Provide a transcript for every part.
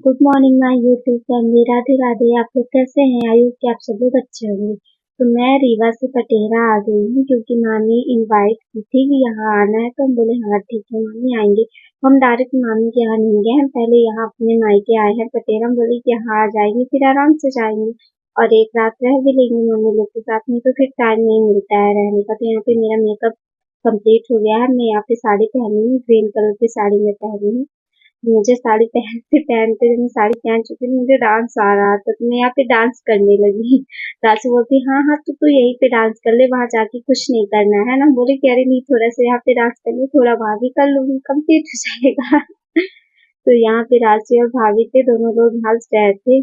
Good morning my YouTube family. Radhe Radhe. आप लोग कैसे हैं? आई होप कि आप सब लोग अच्छे होंगे। तो मैं रीवा से पटेरा आ गई हूँ क्योंकि मामी इनवाइट की थी कि यहाँ आना है, तो हम बोले हाँ ठीक है मामी आएंगे। हम डायरेक्ट मामी के यहाँ नहीं गए, हम पहले यहाँ अपने मायके आए हैं पटेरा। हम बोले कि यहाँ आ जाएंगे फिर आराम से जाएंगे और एक रात रह भी लेंगे मम्मी लोग के साथ में, तो फिर टाइम नहीं मिलता है रहने का। तो यहाँ पे मेरा मेकअप कंप्लीट हो गया है। मैं यहाँ पे साड़ी पहनी हूँ, ग्रीन कलर की साड़ी में पहनी हूँ। मुझे साड़ी पहनते पहनते जब मैं साड़ी पहन चुकी थी मुझे डांस आ रहा था, तो मैं यहाँ पे डांस करने लगी। सासू बोलती हाँ हाँ तू यहीं पे डांस कर ले, वहां जाके कुछ नहीं करना है ना। बोले कि अरे नहीं, थोड़ा सा यहाँ पे डांस कर ले, थोड़ा वहां भी कर लूंगी, कंप्लीट हो जाएगा। तो यहाँ पे राशि और भाभी थे, दोनों लोग हंस रहे थे।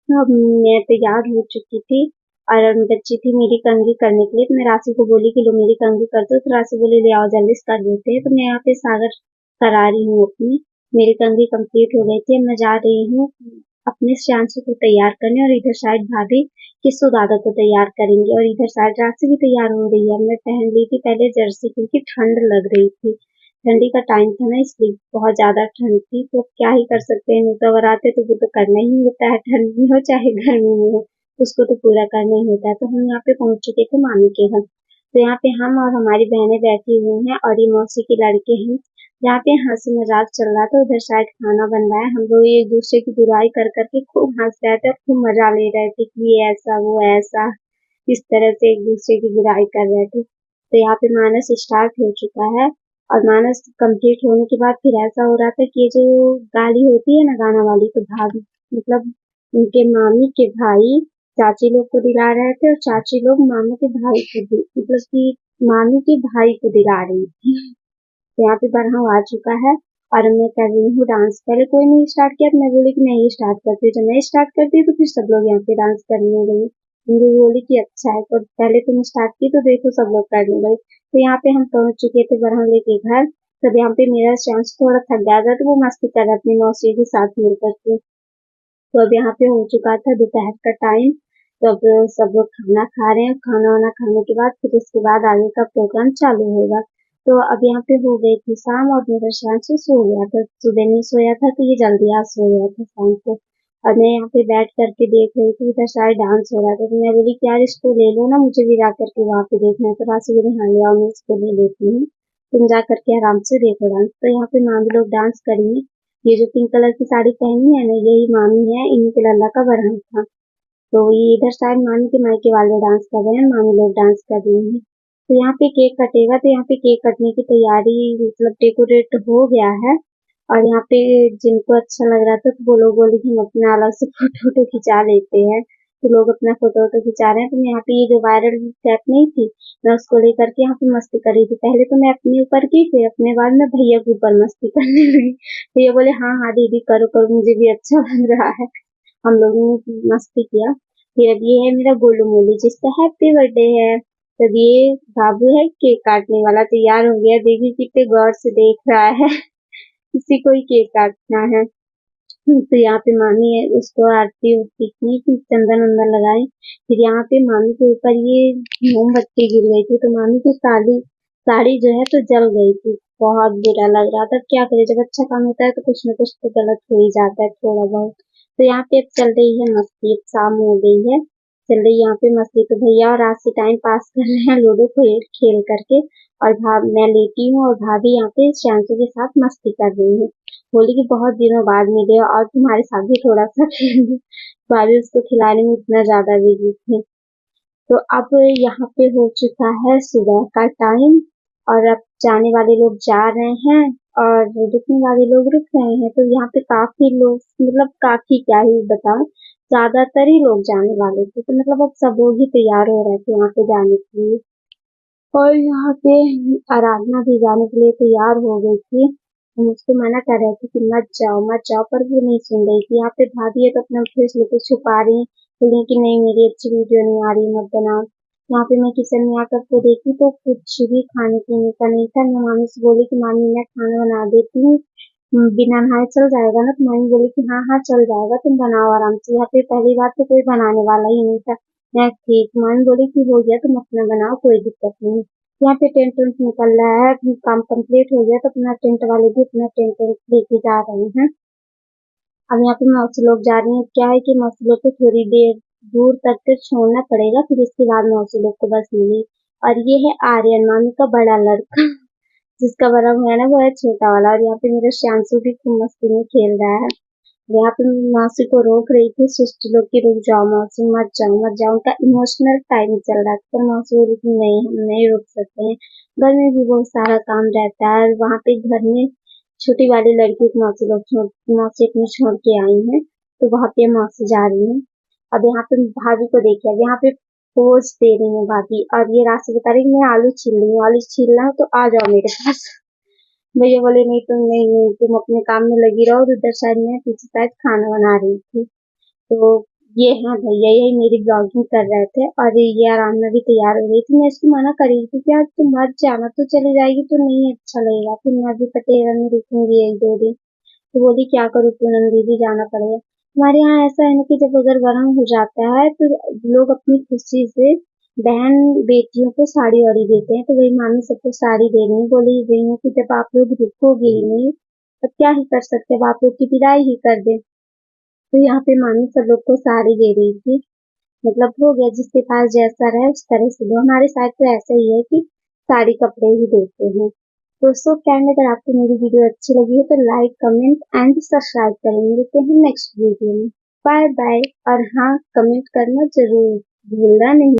अब मैं तैयार हो चुकी थी और बच्ची थी मेरी कंघी करने के लिए, तो मैं राशि को बोली कि लो मेरी कंघी कर दो, तो राशि बोली ले आओ जल्दी से कर देते हैं। तो मैं यहाँ पे सागर करा रही हूँ अपनी। मेरी कंघी कंप्लीट हो गई थी। अब मैं जा रही हूँ अपने श्यांशु को तैयार करने, और इधर साइड भाभी किस्सू दादा को तैयार करेंगे, और इधर साइड राशि भी तैयार हो रही है। मैं पहन ली थी पहले जर्सी क्योंकि ठंड लग रही थी, ठंडी का टाइम था ना, इसलिए बहुत ज्यादा ठंड थी। तो क्या ही कर सकते हैं, तो अगर आते तो वो तो करना ही होता है, ठंड में हो चाहे गर्मी में हो, उसको तो पूरा करना ही होता है। तो हम यहाँ पे पहुंच चुके थे मामी के घर। तो यहाँ पे हम और हमारी बहनें बैठी हुई हैं और ये मौसी के लड़के हैं। यहाँ पे हंसी मजाक चल रहा था, उधर शायद खाना बन रहा है। हम लोग एक दूसरे की बुराई कर करके खूब हंस रहे थे और खूब मजा ले रहे थे कि ये ऐसा वो ऐसा, इस तरह से एक दूसरे की बुराई कर रहे थे। तो यहाँ पे मानस स्टार्ट हो चुका है, और मानस कंप्लीट होने के बाद फिर ऐसा हो रहा था कि ये जो गाली होती है ना गाना वाली, तो भाभी मतलब उनके मामी के भाई चाची लोग को दिला रहे थे, और चाची लोग मामी के भाई को मतलब कि मामी के भाई को दिला रही थी। तो यहाँ पे बढ़ाव आ चुका है और मैं कर रही हूँ डांस। पहले कोई नहीं स्टार्ट किया, तो मैं बोली कि मैं ही स्टार्ट करती हूँ। जब मैं स्टार्ट करती हूँ तो फिर सब लोग यहाँ पे डांस करने लगे। मुझे बोली कि अच्छा है, तो पहले तुम स्टार्ट की तो देखो सब लोग करने लगे। तो यहाँ पे हम पहुंच चुके थे बढ़ाव लेके घर। तब यहाँ पे मेरा चांस थोड़ा थक गया था, तो वो मस्ती कर रहा अपनी मौसी के साथ मिल करके। तो अब यहाँ पे हो चुका था दोपहर का टाइम। तो अब सब लोग खाना खा रहे हैं, खाना वाना खाने के बाद फिर उसके बाद आगे का प्रोग्राम चालू होगा। तो अब यहाँ पे हो गई थी शाम और मेरा शाम से सो गया था, सुबह नहीं सोया था, तो ये जल्दी आज सो गया था शाम को। और मैं यहाँ पे बैठ करके देख रही थी, इधर शायद डांस हो रहा था, तो मैं बोली कि यार इसको ले लो ना, मुझे भी जा करके वहाँ पे देखना है। तो राशि बोली हाँ ले आओ, मैं इसको ले लेती हूँ, तुम जा करके आराम से देखो डांस। तो यहाँ पे मामी लोग डांस करेंगे। ये जो पिंक कलर की साड़ी पहनी है ना, यही मामी है, इन्हीं के लल्ला का बरहन था। तो ये इधर शायद मामी के मायके वाले डांस कर रहे हैं, मामी लोग डांस कर रही हैं। तो यहाँ पे केक कटेगा, तो यहाँ पे केक कटने की तैयारी मतलब डेकोरेट हो गया है। और यहाँ पे जिनको अच्छा लग रहा था तो वो लोग बोले कि हम अपना अलग से फोटो वोटो खिंचा लेते हैं, तो लोग अपना फोटो वोटो खिंचा रहे हैं। तो मैं यहाँ पे ये जो वायरल स्टेप नहीं थी, मैं उसको लेकर के यहाँ पे मस्ती कर रही थी। पहले तो मैं अपने ऊपर की, फिर अपने बाद में भैया के ऊपर मस्ती करने लगी। भैया बोले हाँ हाँ दीदी करो करो, मुझे भी अच्छा लग रहा है। हम लोगों ने मस्ती किया। फिर अब ये है मेरा गोलू मोलू जिसका हैप्पी बर्थडे है। तब ये बाबू है केक काटने वाला, तैयार हो गया, देखिए कितने गौर से देख रहा है। किसी को ही केक काटना है। तो यहाँ पे मामी है, उसको आरती उरती की, फिर चंदन वंदन लगाए। फिर यहाँ पे मामी के ऊपर ये मोमबत्ती गिर गई थी, तो मामी की साड़ी साड़ी जो है तो जल गई थी। बहुत बुरा लग रहा था। क्या करे, जब अच्छा काम होता है तो कुछ ना कुछ तो गलत हो ही जाता है थोड़ा बहुत। तो यहाँ पे अब चल रही है मस्ती, अब शाम हो गई है, चल रही यहाँ पे मस्ती। तो भैया और आज से टाइम पास कर रहे हैं लूडो खेल खेल करके, और मैं लेटी हूँ और भाभी यहाँ पे श्यांशु के साथ मस्ती कर रही है। बोली कि बहुत दिनों बाद मिले और तुम्हारे साथ भी थोड़ा सा खेलूं। भाभी उसको खिलाने में इतना ज्यादा बिजी थी। तो अब यहाँ पे हो चुका है सुबह का टाइम, और अब जाने वाले लोग जा रहे हैं और रुकने वाले लोग रुक रहे हैं। तो यहाँ पे काफी लोग, मतलब काफी क्या ही बताऊं, ज्यादातर ही लोग जाने वाले थे। तो मतलब अब सब लोग ही तैयार हो रहे थे यहाँ पे जाने के लिए। और यहाँ पे आराधना भी जाने के लिए तैयार हो गई थी। हम उसको मना कर रहे थे कि मत जाओ मत जाओ, पर वो नहीं सुन रही थी। यहाँ पे भाभी है तो अपना फेस लेके छुपा रही, बोली कि नहीं मेरी अच्छी वीडियो नहीं आ रही, मत बनाओ। यहाँ पे मैं किचन में आकर के देखी तो कुछ भी खाने पीने का नहीं था। मैं मामी से बोली कि मामी मैं खाना बना देती हूँ, बिना नहाए चल जाएगा ना? तो मामी बोली कि हाँ हाँ चल जाएगा, तुम बनाओ आराम से। यहाँ पे पहली बार तो कोई बनाने वाला ही नहीं था। मैं ठीक, मामी बोली कि हो गया तुम अपना बनाओ, कोई दिक्कत नहीं। यहाँ पे टेंट वेंट निकल रहा है, काम कंप्लीट हो गया तो अपना टेंट वाले भी अपना टेंट वेंट लेके जा रहे हैं। अब यहाँ पे मौसी लोग जा रही हैं। क्या है कि मौसी लोग को थोड़ी देर दूर तक के छोड़ना पड़ेगा, फिर इसके बाद मौसी लोग को बस मिली। और ये है आर्यन, मामी का बड़ा लड़का जिसका बड़ा हुआ है ना वो है छोटा वाला। और यहाँ पे मेरा श्यांशु भी खूब मस्ती में खेल रहा है। यहाँ पे मौसी को रोक रही थी सिस्टर लोग की, रुक जाओ मौसी, मत जाओ मत जाओ। उनका इमोशनल टाइम चल रहा था, पर मौसी बोली कि नहीं, हम नहीं रुक सकते हैं, घर में भी बहुत सारा काम रहता है। और वहाँ पे घर में छोटी वाली लड़की को मौसी अपनी छोड़ के आई है, तो वहाँ पे मौसी जा रही है। अब यहाँ पे भाभी को देखिए, अब यहाँ पे पोज दे रही है भाभी, और ये राशि बता रही है मैं आलू छील रही हूँ, आलू छीलना है तो आ जाओ मेरे पास। भैया बोले नहीं, तुम अपने काम में लगी रहो। और उधर साइड में पीछे साइड खाना बना रही थी। तो ये हाँ भैया, यही मेरी ब्लॉगिंग कर रहे थे, और ये आराम में भी तैयार हो गई थी। मैं इसको मना कर रही थी कि यार तुम मत जाना, तो चली जाएगी तो नहीं अच्छा लगेगा, फिर मैं भी पटेरा में रुकूंगी 1-2 दिन। तो बोली क्या करूँ पूनम दीदी, जाना पड़ेगा। हमारे यहाँ ऐसा है ना कि जब अगर वरन हो जाता है तो लोग अपनी खुशी से बहन बेटियों को साड़ी वाड़ी देते हैं। तो वही मामी सबको साड़ी दे रही है, बोली रही हूँ कि जब आप लोग रुकोगे ही नहीं तो क्या ही कर सकते, अब आप लोग की विदाई ही कर दे। तो यहाँ पे मामी सब लोग को साड़ी दे रही थी। मतलब हो गया, जिसके पास जैसा रहे उस तरह से दो। हमारे साइड तो ऐसा ही है कि साड़ी कपड़े ही देते हैं। दोस्तों, फ्रेंड, अगर आपको मेरी वीडियो अच्छी लगी है तो लाइक कमेंट एंड सब्सक्राइब करें। मिलते हैं नेक्स्ट वीडियो में। Bye bye. और हाँ, कमेंट करना जरूर भूलना नहीं।